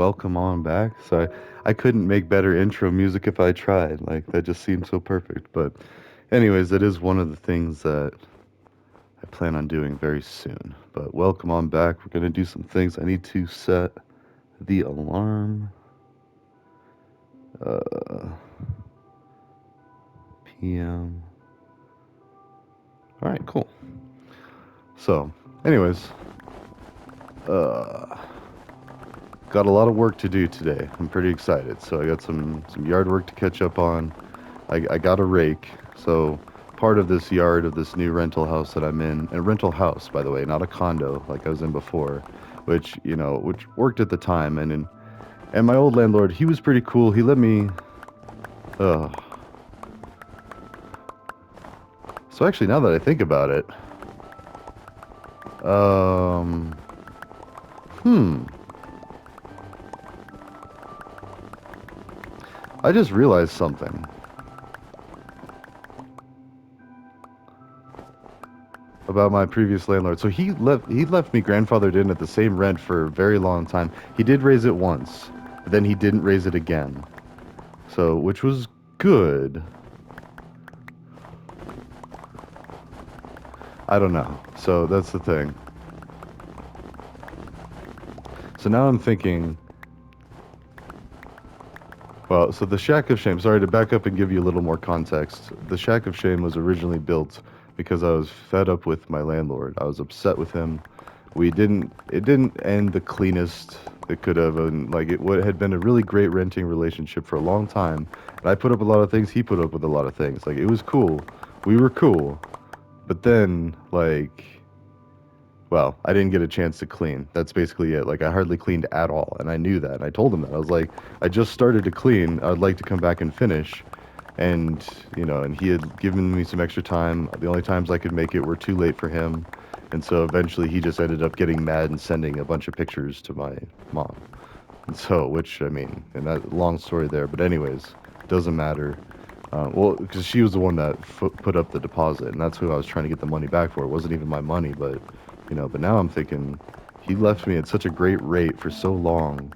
welcome on back. So I couldn't make better intro music if I tried. Like, that just seemed so perfect. But, anyways, that is one of the things that I plan on doing very soon. But welcome on back. We're going to do some things. I need to set the alarm. Uh, PM. All right, cool. So, anyways, uh, got a lot of work to do today. I'm pretty excited. So I got some yard work to catch up on. I got a rake. So part of this yard of this new rental house that I'm in, a rental house by the way, not a condo like I was in before, which worked at the time. And my old landlord, he was pretty cool. He let me. Uh, so actually, now that I think about it, um, hmm, I just realized something about my previous landlord. So he left me grandfathered in at the same rent for a very long time. He did raise it once, but then he didn't raise it again. So which was good. I don't know. So that's the thing. So now I'm thinking, well, so the Shack of Shame, sorry to back up and give you a little more context. The Shack of Shame was originally built because I was fed up with my landlord. I was upset with him. It didn't end the cleanest it could have, and like what had been a really great renting relationship for a long time. And I put up a lot of things, he put up with a lot of things. Like, it was cool. We were cool. But then, like, well, I didn't get a chance to clean. That's basically it. Like, I hardly cleaned at all, and I knew that. And I told him that. I was like, I just started to clean. I'd like to come back and finish. And, and he had given me some extra time. The only times I could make it were too late for him. And so eventually he just ended up getting mad and sending a bunch of pictures to my mom. And so, which, I mean, and that long story there. But anyways, doesn't matter. Well, because she was the one that put up the deposit, and that's who I was trying to get the money back for. It wasn't even my money, but now I'm thinking he left me at such a great rate for so long.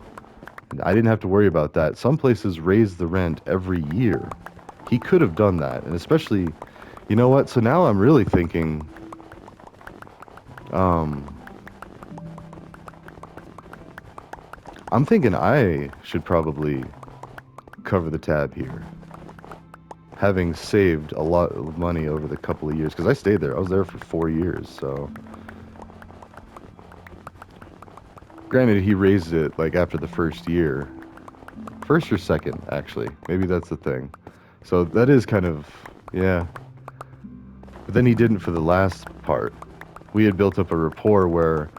And I didn't have to worry about that. Some places raise the rent every year. He could have done that, and especially, you know what? So now I'm really thinking, um, I'm thinking I should probably cover the tab here, having saved a lot of money over the couple of years, because I stayed there. I was there for 4 years, so. Granted, he raised it like after the first year. First or second, actually. Maybe that's the thing. So that is kind of, yeah. But then he didn't for the last part. We had built up a rapport where,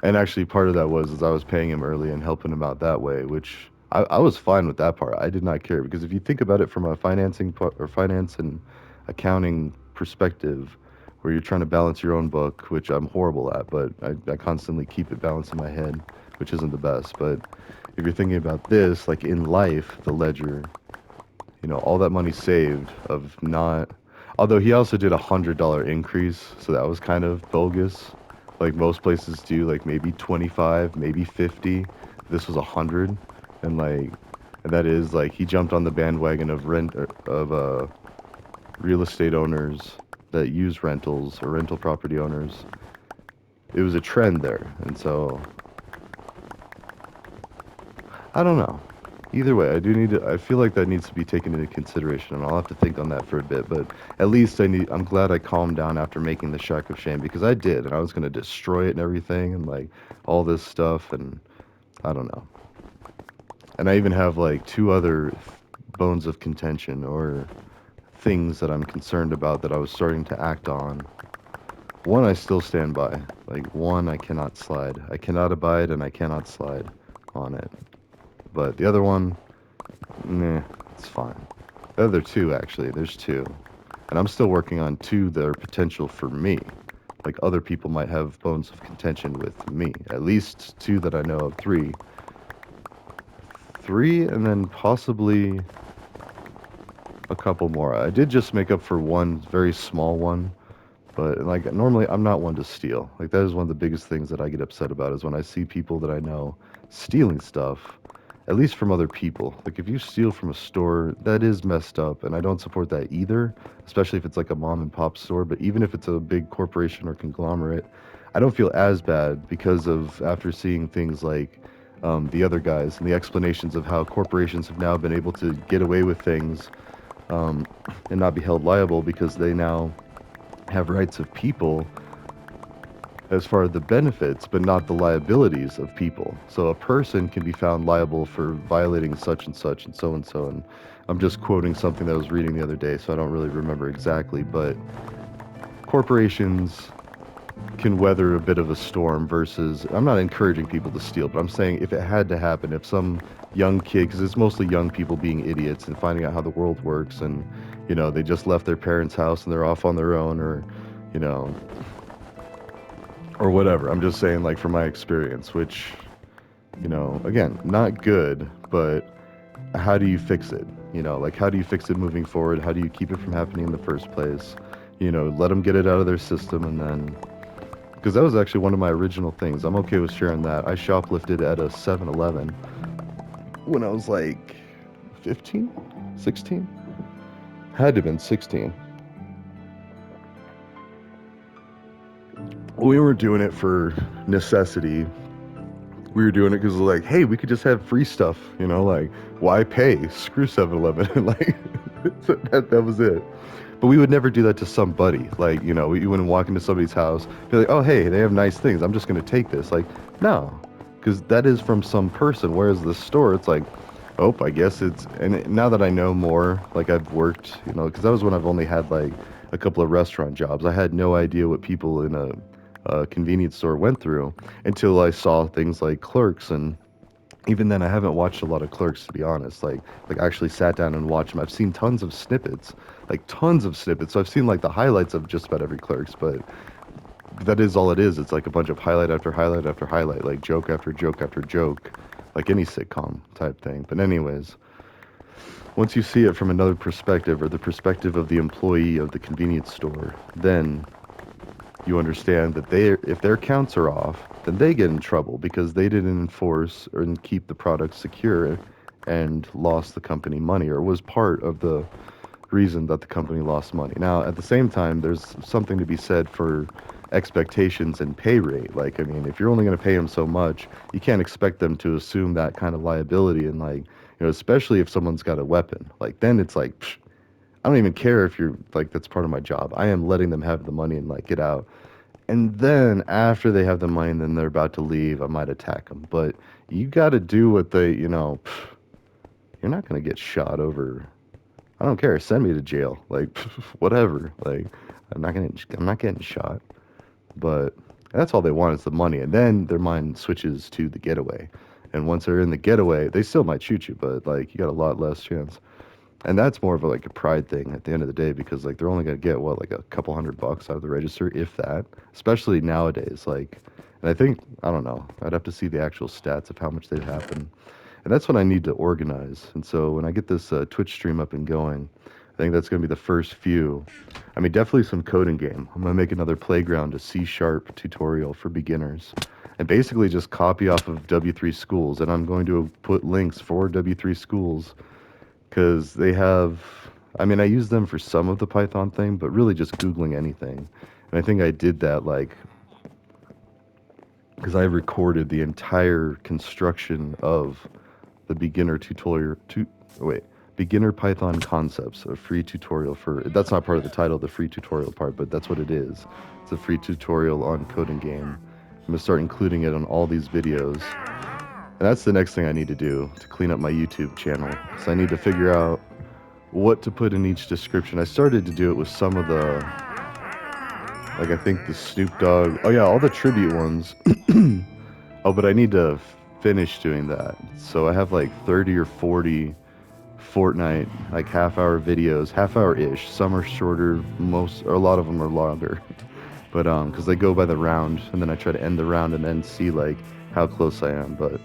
and actually part of that was as I was paying him early and helping him out that way, which I was fine with that part. I did not care, because if you think about it from a finance and accounting perspective, where you're trying to balance your own book, which I'm horrible at, but I constantly keep it balanced in my head, which isn't the best. But if you're thinking about this, like in life, the ledger, all that money saved of not. Although he also did $100 increase, so that was kind of bogus. Like most places do, like maybe 25, maybe 50. This was 100, and and that is like he jumped on the bandwagon of real estate owners that use rentals, or rental property owners. It was a trend there, and so I don't know. Either way, I do need to. I feel like that needs to be taken into consideration, and I'll have to think on that for a bit. But at least I'm glad I calmed down after making the Shack of Shame, because I did, and I was gonna destroy it and everything, and like all this stuff, and I don't know. And I even have like two other bones of contention, or things that I'm concerned about that I was starting to act on. One I still stand by. Like, one I cannot slide. I cannot abide, and I cannot slide on it. But the other one, nah, it's fine. The other two, actually, there's two. And I'm still working on two that are potential for me. Like, other people might have bones of contention with me. At least two that I know of. Three. Three, and then possibly a couple more. I did just make up for one very small one But like normally, I'm not one to steal. Like that is one of the biggest things that I get upset about is when I see people that I know stealing stuff, at least from other people. Like if you steal from a store, that is messed up, and I don't support that either. Especially if it's like a mom and pop store. But even if it's a big corporation or conglomerate, I don't feel as bad because of after seeing things like the other guys and the explanations of how corporations have now been able to get away with things um, and not be held liable because they now have rights of people as far as the benefits, but not the liabilities of people. So a person can be found liable for violating such and such and so and so. And I'm just quoting something that I was reading the other day, so I don't really remember exactly. But corporations can weather a bit of a storm versus, I'm not encouraging people to steal, but I'm saying if it had to happen, if some young kid, because it's mostly young people being idiots and finding out how the world works and, you know, they just left their parents' house and they're off on their own or, you know, or whatever. I'm just saying, like, from my experience, which, you know, again, not good, but how do you fix it? You know, like, how do you fix it moving forward? How do you keep it from happening in the first place? You know, let them get it out of their system and then, because that was actually one of my original things. I'm okay with sharing that. I shoplifted at a 7-Eleven when I was like 15, 16. Had to have been 16. We weren't doing it for necessity. We were doing it because like, hey, we could just have free stuff, you know, like, why pay? Screw 7-Eleven. Like, that was it. But we would never do that to somebody. Like, you know, you wouldn't walk into somebody's house, be like, oh, hey, they have nice things. I'm just going to take this. Like, no, because that is from some person. Whereas the store, it's like, oh, I guess it's, and now that I know more, like I've worked, you know, because that was when I've only had like a couple of restaurant jobs. I had no idea what people in a convenience store went through until I saw things like Clerks. And even then I haven't watched a lot of Clerks, to be honest. Like I actually sat down and watched them. I've seen tons of snippets, like tons of snippets. So I've seen like the highlights of just about every Clerks, but that is all it is. It's like a bunch of highlight after highlight after highlight, like joke after joke after joke, like any sitcom type thing. But anyways, once you see it from another perspective or the perspective of the employee of the convenience store, then you understand that if their counts are off, then they get in trouble because they didn't enforce or keep the product secure and lost the company money or was part of the reason that the company lost money. Now, at the same time, there's something to be said for expectations and pay rate. Like, I mean, if you're only going to pay them so much, you can't expect them to assume that kind of liability. And like, you know, especially if someone's got a weapon, like then it's like, psh, I don't even care if you're like, that's part of my job. I am letting them have the money and like get out. And then after they have the money and then they're about to leave, I might attack them. But you got to do what they, you know, you're not going to get shot over. I don't care. Send me to jail. Like, whatever. Like, I'm not getting shot. But that's all they want is the money. And then their mind switches to the getaway. And once they're in the getaway, they still might shoot you, but like you got a lot less chance. And that's more of a, like a pride thing at the end of the day because like they're only gonna get what like a couple $100 out of the register, if that. Especially nowadays, like, and I think I don't know. I'd have to see the actual stats of how much they'd happen, and that's what I need to organize. And so when I get this Twitch stream up and going, I think that's gonna be the first few. I mean, definitely some coding game. I'm gonna make another playground, a C# tutorial for beginners, and basically just copy off of W3 Schools. And I'm going to put links for W3 Schools because they have, I mean, I use them for some of the Python thing, but really just Googling anything. And I think I did that like, because I recorded the entire construction of the beginner Python concepts, a free tutorial for, that's not part of the title, the free tutorial part, but that's what it is. It's a free tutorial on coding game. I'm gonna start including it on all these videos. And that's the next thing I need to do to clean up my YouTube channel. So I need to figure out what to put in each description. I started to do it with some of the, like I think the Snoop Dogg, oh yeah, all the tribute ones. Oh, but I need to finish doing that. So I have like 30 or 40 Fortnite, like half-hour videos, half-hour-ish. Some are shorter, most, or a lot of them are longer. But because they go by the round, and then I try to end the round and then see like how close I am. But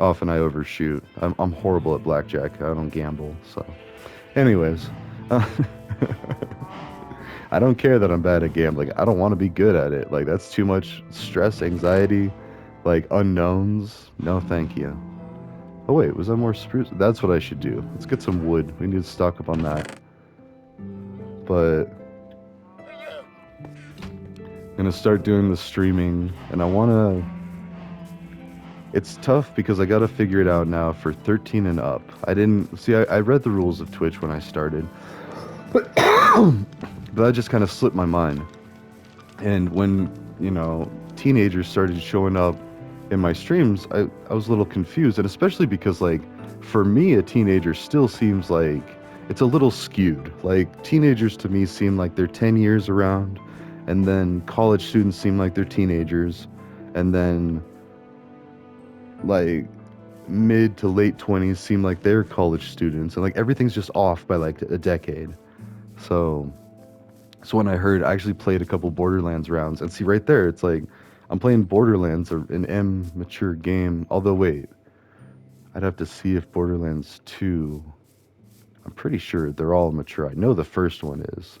often I overshoot. I'm horrible at blackjack. I don't gamble. So, anyways, I don't care that I'm bad at gambling. I don't want to be good at it. Like that's too much stress, anxiety, like unknowns. No, thank you. Oh wait, was that more spruce? That's what I should do. Let's get some wood. We need to stock up on that. But I'm gonna start doing the streaming, and I wanna. It's tough because I gotta figure it out now for 13 and up. I didn't see. I read the rules of Twitch when I started, but that just kind of slipped my mind. And when teenagers started showing up in my streams, I was a little confused, and especially because like for me, a teenager still seems like it's a little skewed. Like teenagers to me seem like they're 10 years around, and then college students seem like they're teenagers, and then like mid to late 20s seem like they're college students, and like everything's just off by like a decade. So when I heard, I actually played a couple Borderlands rounds, and see right there, it's like I'm playing Borderlands, an immature game. Although wait, I'd have to see if Borderlands 2. I'm pretty sure they're all mature. I know the first one is.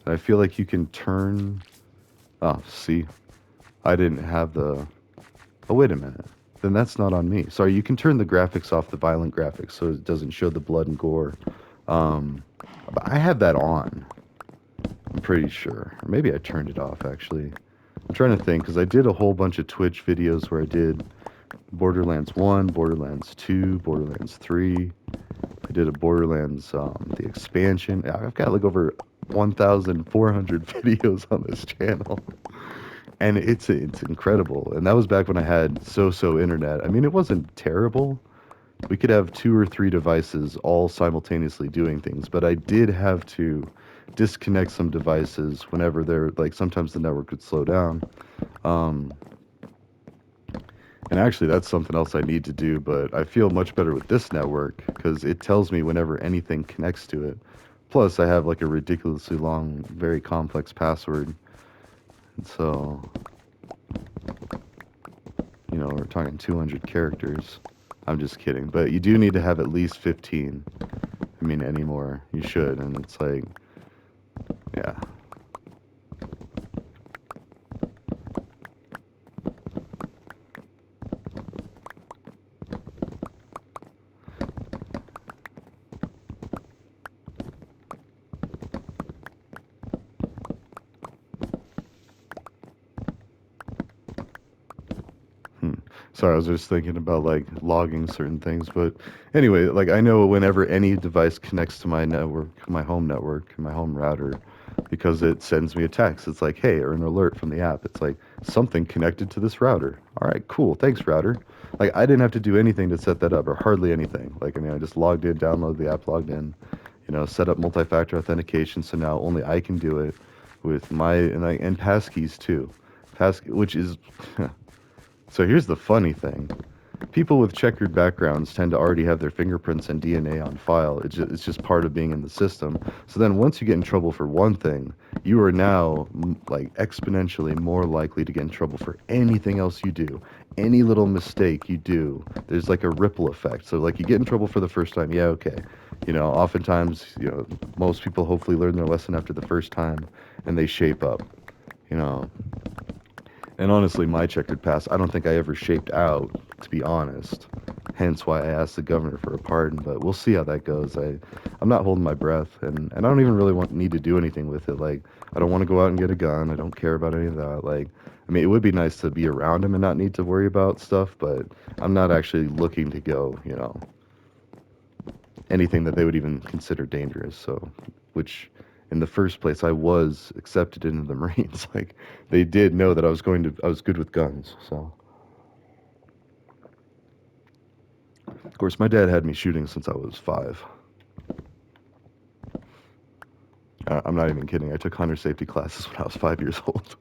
And I feel like you can turn. Oh, see, I didn't have the. Oh wait a minute. Then that's not on me. Sorry, you can turn the graphics off, the violent graphics, so it doesn't show the blood and gore. Um, but I had that on. I'm pretty sure. Or maybe I turned it off, actually. I'm trying to think, because I did a whole bunch of Twitch videos where I did Borderlands 1, Borderlands 2, Borderlands 3. I did a Borderlands, the expansion. I've got like over 1,400 videos on this channel. And it's incredible. And that was back when I had so internet. I mean, it wasn't terrible. We could have 2 or 3 devices all simultaneously doing things, but I did have to disconnect some devices whenever they're like sometimes the network would slow down. Um, and actually, that's something else I need to do, but I feel much better with this network because it tells me whenever anything connects to it. Plus, I have like a ridiculously long, very complex password. And so, we're talking 200 characters. I'm just kidding. But you do need to have at least 15. I mean, any more, you should. And it's like, yeah. Sorry, I was just thinking about like logging certain things. But anyway, like I know whenever any device connects to my network, my home network, my home router, because it sends me a text. It's like, hey, or an alert from the app. It's like something connected to this router. All right, cool. Thanks, router. Like I didn't have to do anything to set that up, or hardly anything. Like I mean, I just logged in, downloaded the app, logged in, set up multi-factor authentication. So now only I can do it with my and passkeys too. Which is So here's the funny thing. People with checkered backgrounds tend to already have their fingerprints and DNA on file. It's just part of being in the system. So then once you get in trouble for one thing, you are now like exponentially more likely to get in trouble for anything else you do. Any little mistake you do, there's like a ripple effect. So like you get in trouble for the first time, yeah, okay. Oftentimes, most people hopefully learn their lesson after the first time and they shape up, you know. And honestly, my checkered past, I don't think I ever shaped out, to be honest. Hence why I asked the governor for a pardon, but we'll see how that goes. I'm not holding my breath, and I don't even really need to do anything with it. Like, I don't want to go out and get a gun. I don't care about any of that. Like, I mean, it would be nice to be around him and not need to worry about stuff, but I'm not actually looking to go, anything that they would even consider dangerous. So, which in the first place, I was accepted into the Marines. Like they did know that I was good with guns. So, of course, my dad had me shooting since I was 5. I'm not even kidding. I took hunter safety classes when I was 5 years old.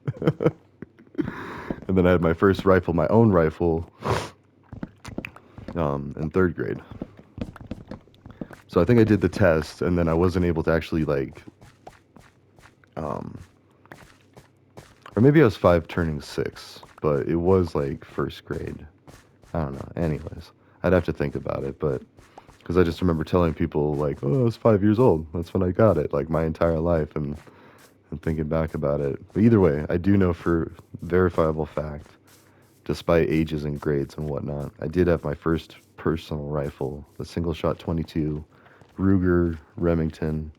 And then I had my first rifle, my own rifle, in 3rd grade. So I think I did the test, and then I wasn't able to actually or maybe I was 5 turning 6, but it was like 1st grade. I don't know. Anyways, I'd have to think about it, but Because I just remember telling people like, "Oh, I was 5 years old. That's when I got it." Like my entire life, and thinking back about it. But either way, I do know for verifiable fact, despite ages and grades and whatnot, I did have my first personal rifle, the single shot 22, Ruger Remington,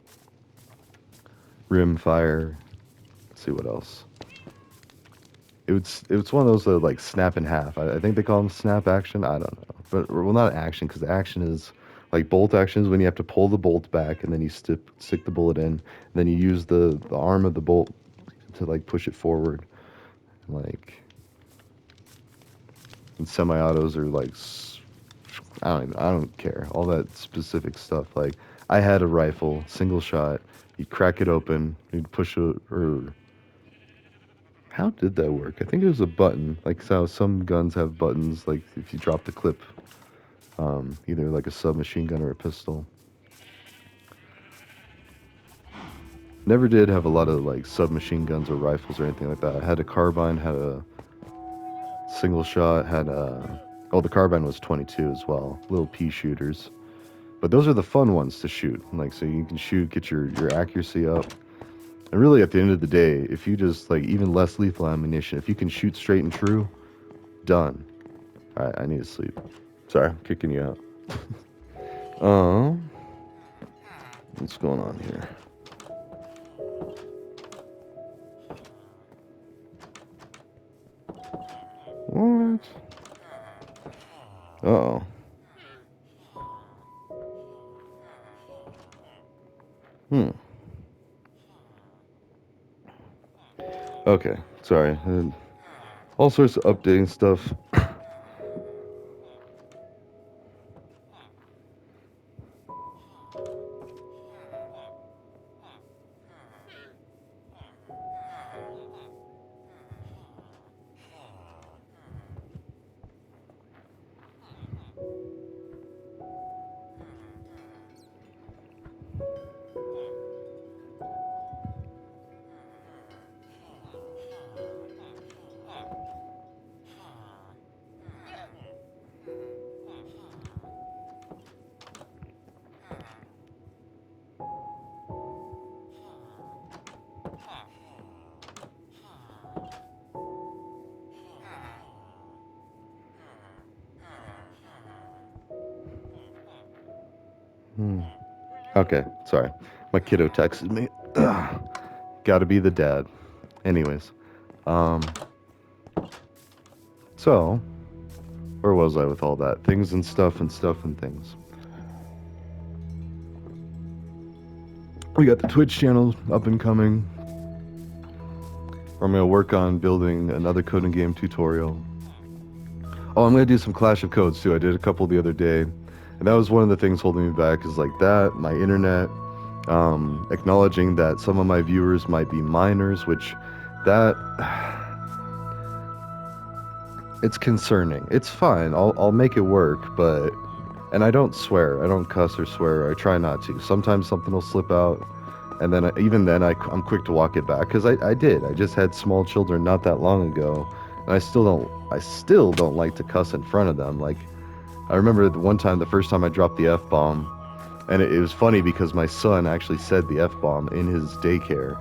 rimfire. Let's see what else. It was one of those that like snap in half. I think they call them snap action. I don't know, but well, not action because action is like bolt action is when you have to pull the bolt back and then you stick the bullet in, and then you use the arm of the bolt to like push it forward. Like and semi-autos are like I don't care all that specific stuff. Like I had a rifle, single shot. You'd crack it open, you'd push it or how did that work? I think it was a button. Like how some guns have buttons. Like if you drop the clip, either like a submachine gun or a pistol. Never did have a lot of like submachine guns or rifles or anything like that. I had a carbine, had a single shot, had a oh the carbine was 22 as well. Little pea shooters. But those are the fun ones to shoot. Like so you can shoot, get your accuracy up. And really at the end of the day, if you just like even less lethal ammunition, if you can shoot straight and true, done. Alright, I need to sleep. Sorry, I'm kicking you out. What's going on here? What? Uh-oh. Okay, sorry. All sorts of updating stuff. Okay, sorry. My kiddo texted me. Gotta be the dad. Anyways, um, so where was I with all that? Things and stuff and stuff and things. We got the Twitch channel up and coming. I'm gonna work on building another coding game tutorial. Oh, I'm gonna do some Clash of Codes too. I did a couple the other day, and that was one of the things holding me back. Is like that, my internet, acknowledging that some of my viewers might be minors, which that it's concerning. It's fine. I'll make it work, but and I don't swear. I don't cuss or swear. I try not to. Sometimes something will slip out, and then even then I'm quick to walk it back because I did. I just had small children not that long ago, and I still don't like to cuss in front of them. Like I remember the one time, the first time I dropped the F-bomb, and it was funny because my son actually said the F-bomb in his daycare.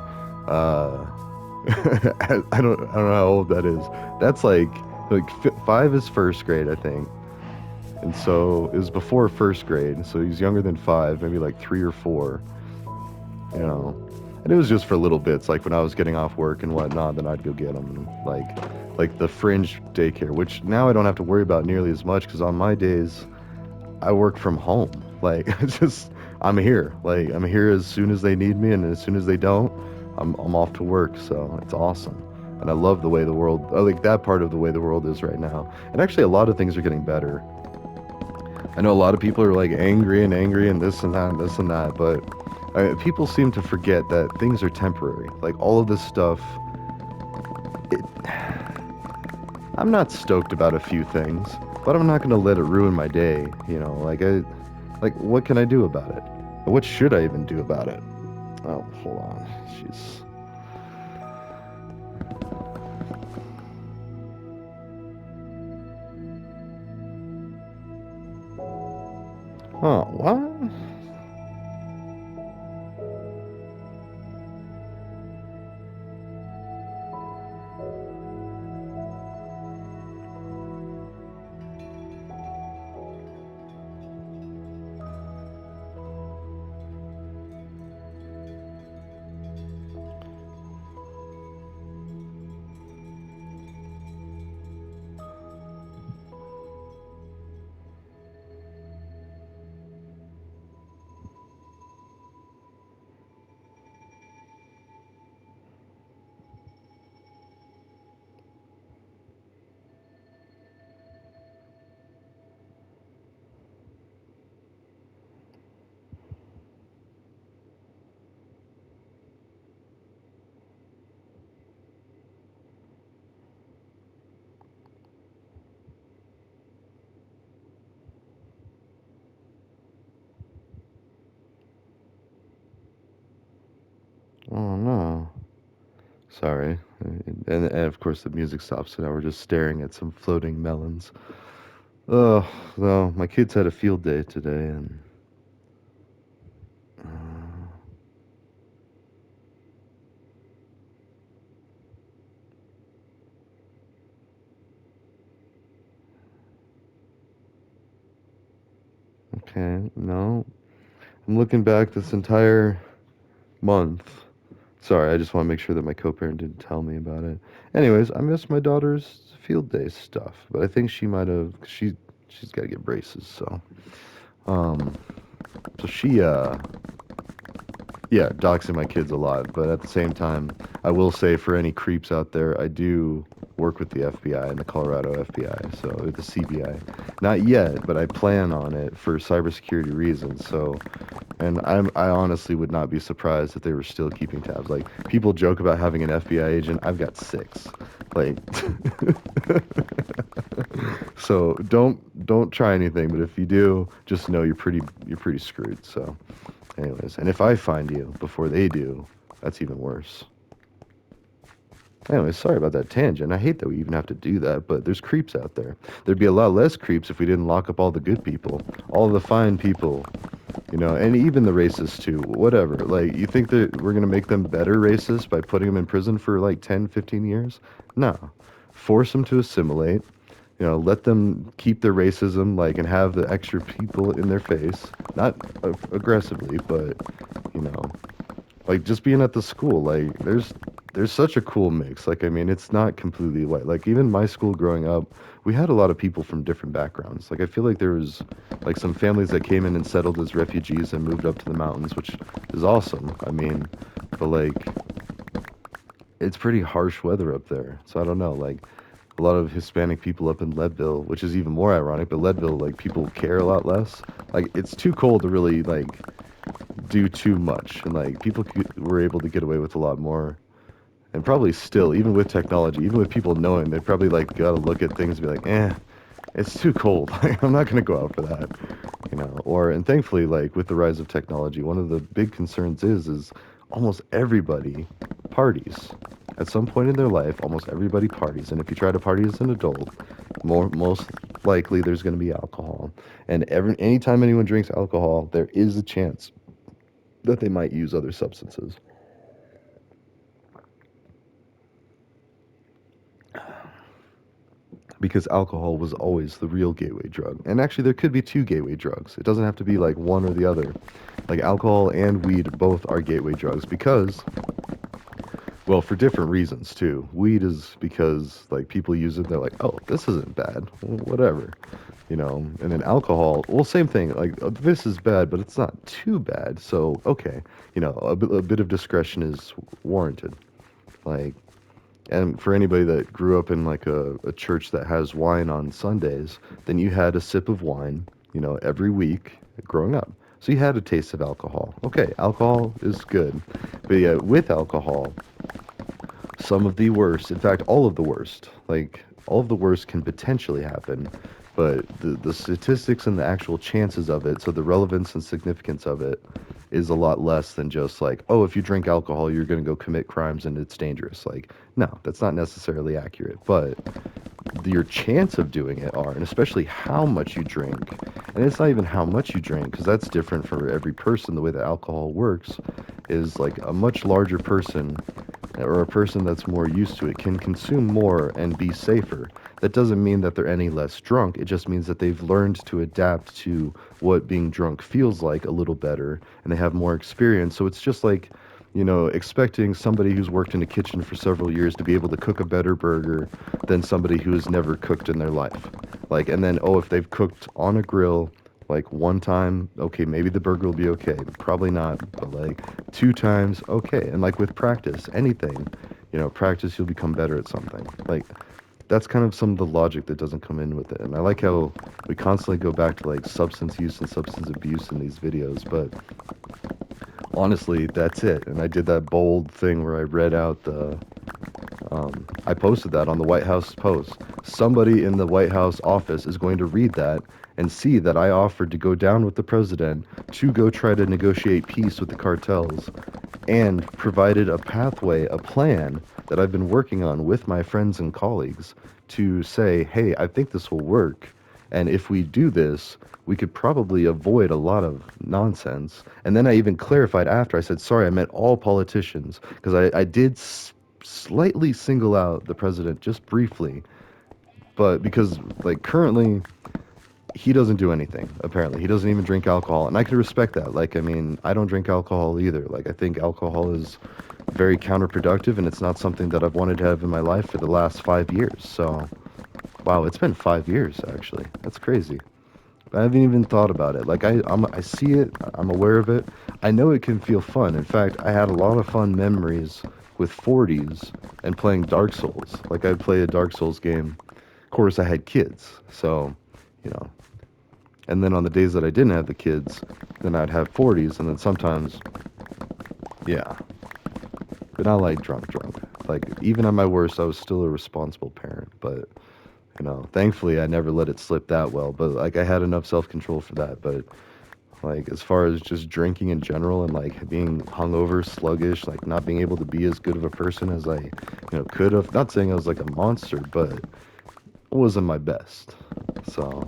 I don't know how old that is. That's like 5 is first grade, I think. And so it was before first grade, so he's younger than 5, maybe like 3 or 4, you know. And it was just for little bits, like when I was getting off work and whatnot, then I'd go get him, like the fringe daycare, which now I don't have to worry about nearly as much because on my days I work from home. Like it's just I'm here. Like I'm here as soon as they need me, and as soon as they don't, I'm off to work. So it's awesome, and I love the way the world. I like that part of the way the world is right now. And actually, a lot of things are getting better. I know a lot of people are like angry and this and that and this and that, but people seem to forget that things are temporary. Like all of this stuff. I'm not stoked about a few things, but I'm not going to let it ruin my day. You know, like what can I do about it? What should I even do about it? Oh, hold on. Jeez. Oh, what? Oh no. Sorry. And of course the music stops, so now we're just staring at some floating melons. Oh, no, my kids had a field day today, and uh, okay, no, I'm looking back this entire month. Sorry, I just want to make sure that my co-parent didn't tell me about it. Anyways, I missed my daughter's field day stuff, but I think she might have. She's got to get braces, so um, so she yeah, doxing my kids a lot, but at the same time, I will say for any creeps out there, I do work with the FBI and the Colorado FBI, so the CBI. Not yet, but I plan on it for cybersecurity reasons. So, and I honestly would not be surprised if they were still keeping tabs. Like people joke about having an FBI agent. I've got six. Like, so don't try anything. But if you do, just know you're pretty screwed. So. Anyways, and if I find you before they do, that's even worse. Anyways, sorry about that tangent. I hate that we even have to do that, but there's creeps out there. There'd be a lot less creeps if we didn't lock up all the good people, all the fine people, and even the racists too, whatever. Like, you think that we're going to make them better racists by putting them in prison for like 10, 15 years? No. Force them to assimilate, let them keep their racism, like, and have the extra people in their face, not aggressively, but, you know, like just being at the school, like there's such a cool mix. Like I mean, it's not completely white. Like even my school growing up, we had a lot of people from different backgrounds. Like I feel like there was like some families that came in and settled as refugees and moved up to the mountains, which is awesome. I mean, but like it's pretty harsh weather up there. So I don't know, like a lot of Hispanic people up in Leadville, which is even more ironic, but Leadville, like people care a lot less. Like it's too cold to really like do too much, and like people were able to get away with a lot more, and probably still, even with technology, even with people knowing, they probably like gotta look at things and be like, it's too cold. I'm not gonna go out for that, or and thankfully, like with the rise of technology, one of the big concerns is almost everybody parties at some point in their life. Almost everybody parties, and if you try to party as an adult, most likely there's going to be alcohol, and anytime anyone drinks alcohol, there is a chance that they might use other substances. Because alcohol was always the real gateway drug. And actually, there could be two gateway drugs. It doesn't have to be like one or the other. Like alcohol and weed both are gateway drugs because, well, for different reasons too. Weed is because like people use it, they're like, oh, this isn't bad, whatever. And then alcohol, well, same thing. Like this is bad, but it's not too bad. So okay, a bit of discretion is warranted. Like, and for anybody that grew up in like a church that has wine on Sundays, then you had a sip of wine, every week growing up. So you had a taste of alcohol. Okay, alcohol is good. But yeah, with alcohol, some of the worst, in fact, all of the worst, like all of the worst can potentially happen, but the statistics and the actual chances of it, so the relevance and significance of it is a lot less than just like, oh, if you drink alcohol, you're going to go commit crimes and it's dangerous. Like, no, that's not necessarily accurate, but your chance of doing it are, and especially how much you drink. And it's not even how much you drink, because that's different for every person. The way that alcohol works is like a much larger person or a person that's more used to it can consume more and be safer. That doesn't mean that they're any less drunk. It just means that they've learned to adapt to what being drunk feels like a little better and they have more experience. So it's just like, expecting somebody who's worked in a kitchen for several years to be able to cook a better burger than somebody who has never cooked in their life. Like, and then, oh, if they've cooked on a grill like one time, okay, maybe the burger will be okay. Probably not, but like two times, okay. And like with practice, anything, practice, you'll become better at something. Like that's kind of some of the logic that doesn't come in with it. And I like how we constantly go back to like substance use and substance abuse in these videos, but honestly, that's it. And I did that bold thing where I read out I posted that on the White House Post. Somebody in the White House office is going to read that and see that I offered to go down with the president to go try to negotiate peace with the cartels and provided a pathway, a plan that I've been working on with my friends and colleagues to say, hey, I think this will work. And if we do this, we could probably avoid a lot of nonsense. And then I even clarified after. I said, sorry, I meant all politicians, because I did slightly single out the president just briefly. But because, like, currently, he doesn't do anything, apparently. He doesn't even drink alcohol. And I could respect that. Like, I mean, I don't drink alcohol either. Like, I think alcohol is very counterproductive, and it's not something that I've wanted to have in my life for the last 5 years. So, wow, it's been 5 years, actually. That's crazy. I haven't even thought about it. Like I see it, I'm aware of it. I know it can feel fun. In fact, I had a lot of fun memories with 40s and playing Dark Souls. Like I'd play a Dark Souls game. Of course, I had kids, so you know. And then on the days that I didn't have the kids, then I'd have 40s, and then sometimes, yeah. But not like drunk, drunk. Like even at my worst, I was still a responsible parent, but. Thankfully I never let it slip that well, but like I had enough self-control for that. But like as far as just drinking in general and like being hungover, sluggish, like not being able to be as good of a person as I, could have. Not saying I was like a monster, but it wasn't my best. So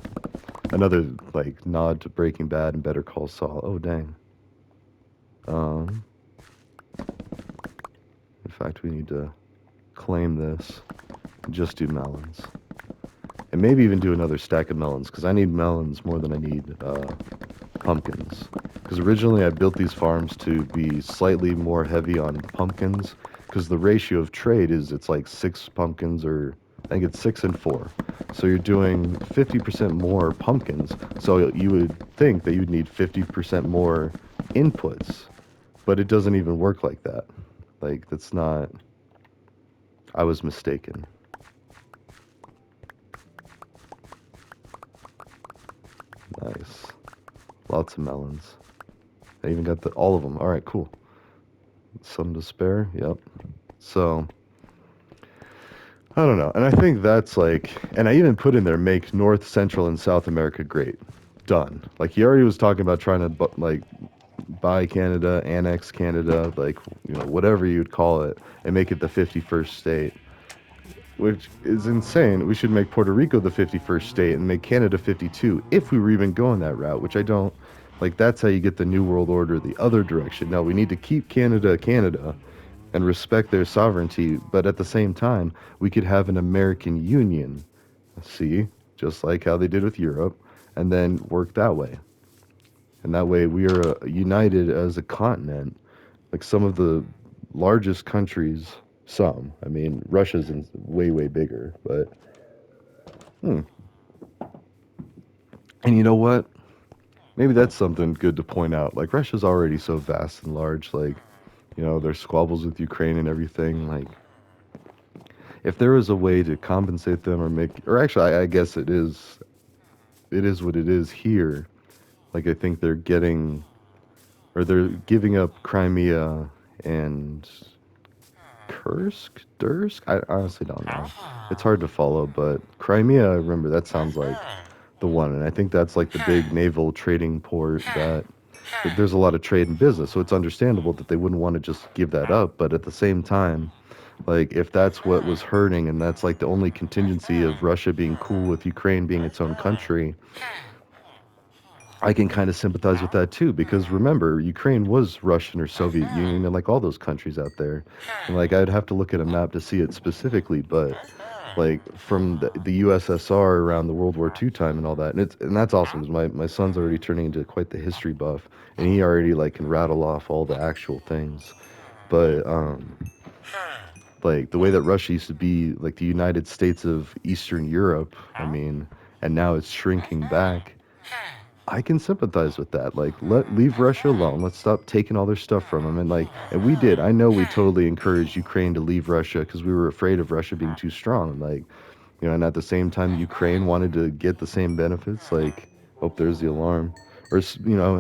another like nod to Breaking Bad and Better Call Saul. Oh dang. Um, in fact, we need to claim this. Just do melons. And maybe even do another stack of melons, because I need melons more than I need pumpkins. Because originally I built these farms to be slightly more heavy on pumpkins, because the ratio of trade is it's like 6 pumpkins, or I think it's 6 and 4. So you're doing 50% more pumpkins, so you would think that you'd need 50% more inputs, but it doesn't even work like that. Like, that's not... I was mistaken. Nice. Lots of melons. I even got all of them. All right, cool. Some to spare. Yep. So, I don't know. And I think that's like, and I even put in there, make North, Central, and South America great. Done. Like, he already was talking about trying to, like, buy Canada, annex Canada, like, whatever you'd call it, and make it the 51st state. Which is insane. We should make Puerto Rico the 51st state and make Canada 52 if we were even going that route, which I don't. Like, that's how you get the New World Order the other direction. No, we need to keep Canada, Canada, and respect their sovereignty, but at the same time, we could have an American Union, see, just like how they did with Europe, and then work that way. And that way we are united as a continent, like some of the largest countries. Some. I mean, Russia's way, way bigger, but... And you know what? Maybe that's something good to point out. Like, Russia's already so vast and large, like, there's squabbles with Ukraine and everything. Like, if there was a way to compensate them or make... Or actually, I guess it is what it is here. Like, I think they're getting... Or they're giving up Crimea and... Kursk? Dursk? I honestly don't know. It's hard to follow, but Crimea, I remember, that sounds like the one. And I think that's like the big naval trading port that there's a lot of trade and business. So it's understandable that they wouldn't want to just give that up. But at the same time, Like, if that's what was hurting and that's like the only contingency of Russia being cool with Ukraine being its own country, I can kind of sympathize with that too, because remember, Ukraine was Russian or Soviet Union and like all those countries out there. And like, I'd have to look at a map to see it specifically, but like from the USSR around the World War II time and all that. And that's awesome. 'Cause my son's already turning into quite the history buff, and he already like can rattle off all the actual things. But like the way that Russia used to be like the United States of Eastern Europe, I mean, and now it's shrinking back. I can sympathize with that. Like, leave Russia alone. Let's stop taking all their stuff from them. And like, and we did. I know we totally encouraged Ukraine to leave Russia because we were afraid of Russia being too strong. Like, and at the same time, Ukraine wanted to get the same benefits. Like, hope there's the alarm, or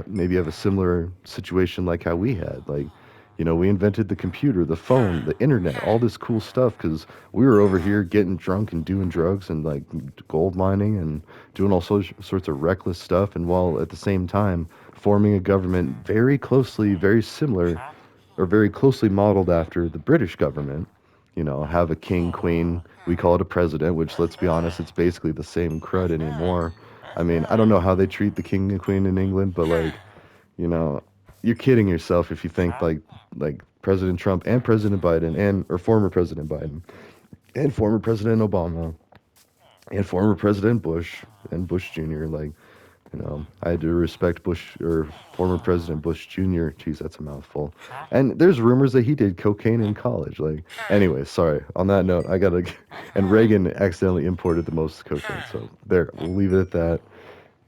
maybe have a similar situation like how we had. Like, we invented the computer, the phone, the internet, all this cool stuff because we were over here getting drunk and doing drugs and like gold mining and doing all sorts of reckless stuff. And while at the same time forming a government very closely, very similar, or very closely modeled after the British government. Have a king, queen. We call it a president, which, let's be honest, it's basically the same crud anymore. I mean, I don't know how they treat the king and queen in England, but like, you know, you're kidding yourself if you think like President Trump and President Biden and or former President Biden and former President Obama and former President Bush and Bush Jr. Like, I had to respect Bush or former President Bush Jr. Geez, that's a mouthful. And there's rumors that he did cocaine in college. Like, anyway, sorry. On that note, I gotta. And Reagan accidentally imported the most cocaine. So there, we'll leave it at that.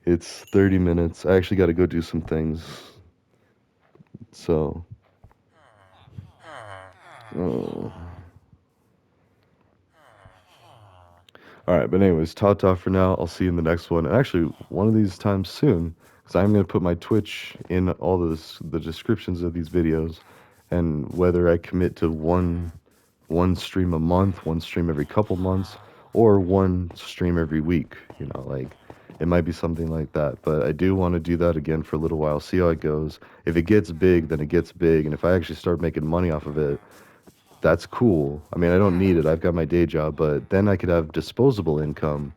It's 30 minutes. I actually got to go do some things. So, oh. All right, but anyways, ta for now. I'll see you in the next one. And actually, one of these times soon, because I'm going to put my Twitch in all the descriptions of these videos, and whether I commit to one stream a month, one stream every couple months, or one stream every week. Like it might be something like that. But I do want to do that again for a little while, see how it goes. If it gets big, then it gets big, and if I actually start making money off of it, that's cool. I mean, I don't need it. I've got my day job, but then I could have disposable income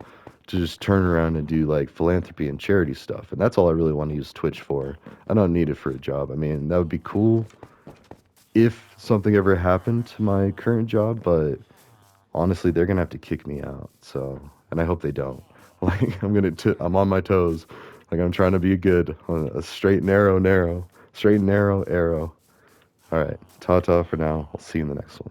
to just turn around and do like philanthropy and charity stuff. And that's all I really want to use Twitch for. I don't need it for a job. I mean, that would be cool if something ever happened to my current job, but honestly, they're going to have to kick me out. So, and I hope they don't. Like, I'm on my toes. Like, I'm trying to be good on a straight, narrow, straight, narrow arrow. All right. Ta for now. I'll see you in the next one.